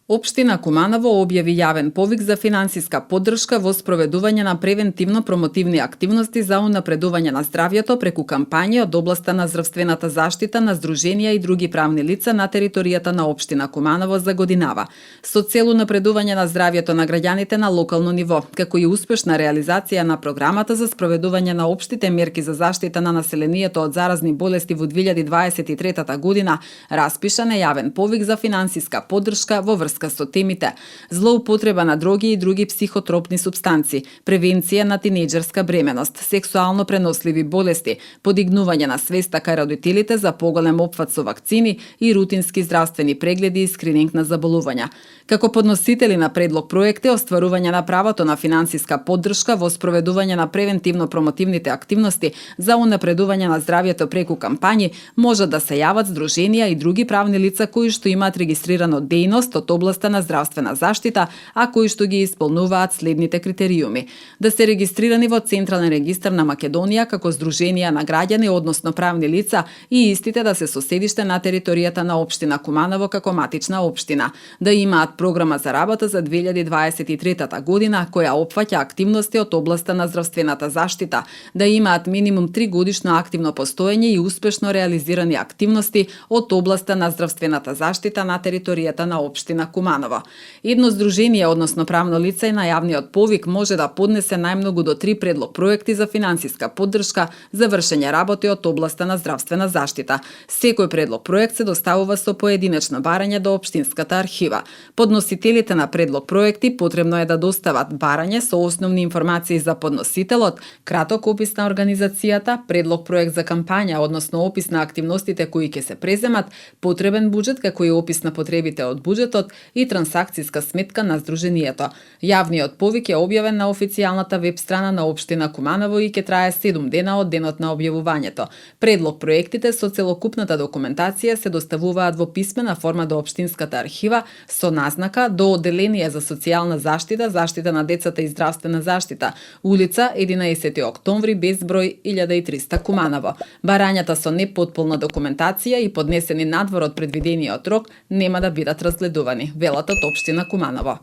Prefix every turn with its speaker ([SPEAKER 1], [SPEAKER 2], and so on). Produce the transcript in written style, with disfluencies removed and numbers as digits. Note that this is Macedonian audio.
[SPEAKER 1] Општина Куманово објави јавен повик за финансиска поддршка во спроведување на превентивно-промотивни активности за унапредување на здравјето преку кампањи од областа на здравствената заштита на здруженија и други правни лица на територијата на општина Куманово за годинава, со цел унапредување на здравјето на граѓаните на локално ниво, како и успешна реализација на програмата за спроведување на општите мерки за заштита на населението од заразни болести во 2023 година, распишан е јавен повик за финансиска поддршка во врска со темите злоупотреба на дроги и други психотропни супстанци, превенција на тинејџерска бременост, сексуално преносливи болести, подигнување на свеста кај родителите за поголем опфат со вакцини и рутински здравствени прегледи и скрининг на заболувања. Како подносители на предлог проекти, остварување на правото на финансиска поддршка во спроведување на превентивно-промотивните активности за унапредување на здравјето преку кампањи може да се јават здруженија и други правни лица кои што имаат регистрирано дејност од областа на здравствена заштита, а кои што ги исполнуваат следните критериуми: да се регистрирани во Централен регистар на Македонија како здруженија на граѓани, односно правни лица, и истите да се со седиште на територијата на општина Куманово како матична општина, да имаат програма за работа за 2023 година која опфаќа активности од областа на здравствената заштита, да имаат минимум 3 годишно активно постоење и успешно реализирани активности од областа на здравствената заштита на територијата на општина Куманово. Едно здружение, односно правно лице на јавниот повик може да поднесе најмногу до 3 предлог проекти за финансиска поддршка за вршење работи од областа на здравствена заштита. Секој предлог проект се доставува со поединечно барање до општинската архива. Подносителите на предлог проекти потребно е да достават барање со основни информации за подносителот, краток опис на организацијата, предлог проект за кампања, односно опис на активностите кои ќе се преземат, потребен буџет како и опис на потребите од буџетот и трансакциска сметка на здруженијето. Јавниот повик е објавен на официјалната веб страна на општина Куманово и ќе трае 7 дена од денот на објавувањето. Предлог проектите со целокупната документација се доставуваат во писмена форма до општинската архива со назнака до Оделение за социјална заштита, заштита на децата и здравствена заштита, улица 11 октомври, безброј 1300 Куманово. Барањата со непотполна документација и поднесени надвор од предвидениот рок нема да бидат разгледувани, велат од општина Куманово.